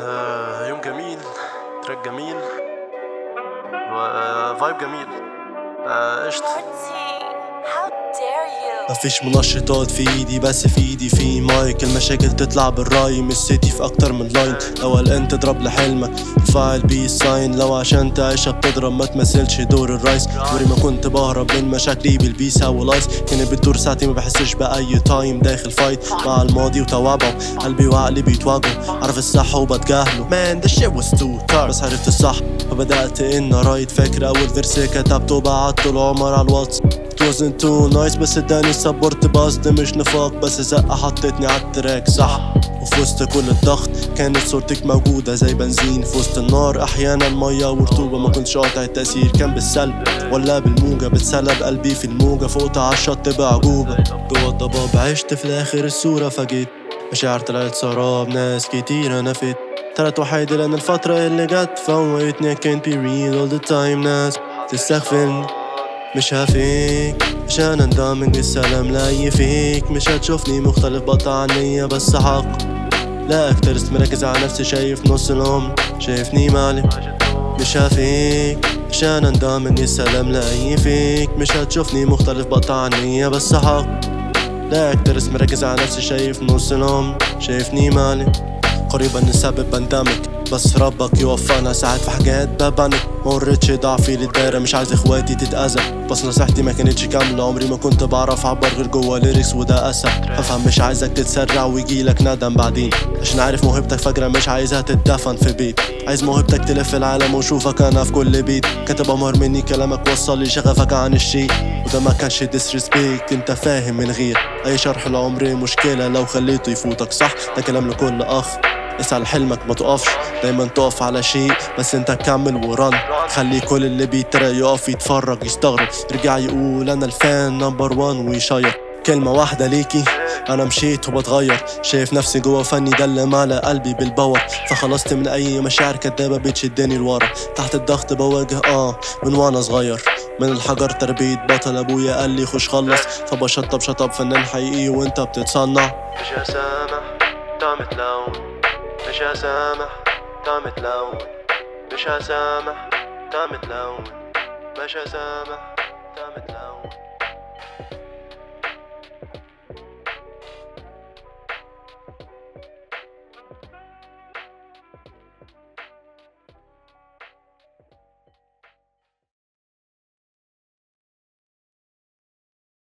يوم جميل، تراك جميل وفايب جميل. قشطة. How dare you? مفيش منشطات في ايدي، بس في ايدي في مايك. المشاكل تطلع بالراي، مش سيتي في اكتر من لاين. لو قلقان تضرب لحلمك فاعل بيه ساين. لو عشان تعيشها بتضرب ما تمثلش دور الرايس. عمري ما كنت بهرب من مشاكلي بالبيسا والايس. كانت بتدور ساعتي ما بحسش باي تايم. داخل فايت مع الماضي وتوابعه، قلبي وعقلي بيتواجهوا. عارف الصح وبتجاهله man this shit was too dark، بس عرفت الصح فبدأت ان رايت. فاكر اول فيرس كتبته بعته لعمر على الواتس. It wasn't too nice بس اداني سبورت باص. مش نفاق بس زقة حطتني عالتراك صح. وفي وسط كل الضغط كانت صورتك موجودة زي بنزين في وسط النار. احيانا مية ورطوبة، ما كنتش قاطع التأثير. كان بالسلب ولا بالموجة؟ بتسلب قلبي في الموجة. فوقت عالشط بعجوبة جوا الضباب. عشت في الاخر الصورة فجيت مشاعر طلعت سراب. ناس كتير انا فيت طلعت وحيد لان الفترة اللي جت فوتني. I can't be real all the time. ناس تستغفلني مش هفيك عشان اندمج السلام لاي فيك. مش هتشوفني مختلف بقطع عنية بس حق. لا اكترست مركز على نفسي شايف نص العمر شايفني مالي. مش هفيك عشان اندمج السلام لاي فيك. مش هتشوفني مختلف بقطع عنية بس حق. لا اكترست مركز على نفسي شايف نص العمر شايفني مالي. قريبا نسبب بندمج بس ربك يوفقنا. ساعات في حاجات ببانك مرتش ضعفي للدايرة. مش عايز اخواتي تتأذى بس نصيحتي ما كانتش كاملة. عمري ما كنت بعرف اعبر غير جوا ليركس وده اسى. فافهم مش عايزك تتسرع ويجيلك ندم بعدين، عشان عارف موهبتك فجرة مش عايزها تتدفن في بيت. عايز موهبتك تلف العالم وشوفك انا في كل بيت. كاتب امر مني كلامك وصل لي شغفك عن الشيء، وده ما كانش ديسريسبكت. انت فاهم من غير اي شرح العمر مشكلة لو خليته يفوتك صح. ده كلام لكل اخ اسعى لحلمك ما تقفش. دايما تقف على شيء بس انت كمل ورن. خلي كل اللي بيتريق يقف يتفرج يستغرب. يرجع يقول انا الفان نمبر 1 ويشير. كلمة واحدة ليكي انا مشيت وبتغير. شايف نفسي جوا فني ده اللي مالى قلبي بالباور. فخلصت من اي مشاعر كدابة بتشدني لورا. تحت الضغط بواجه من وانا صغير. من الحجر تربيت بطل. ابويا قال لي خش خلص فبشطب شطب فنان حقيقي وانت بتتصنع. مش هسامح ده متلون، مش هسامح ده متلون، مش هسامح ده متلون، مش هسامح ده متلون.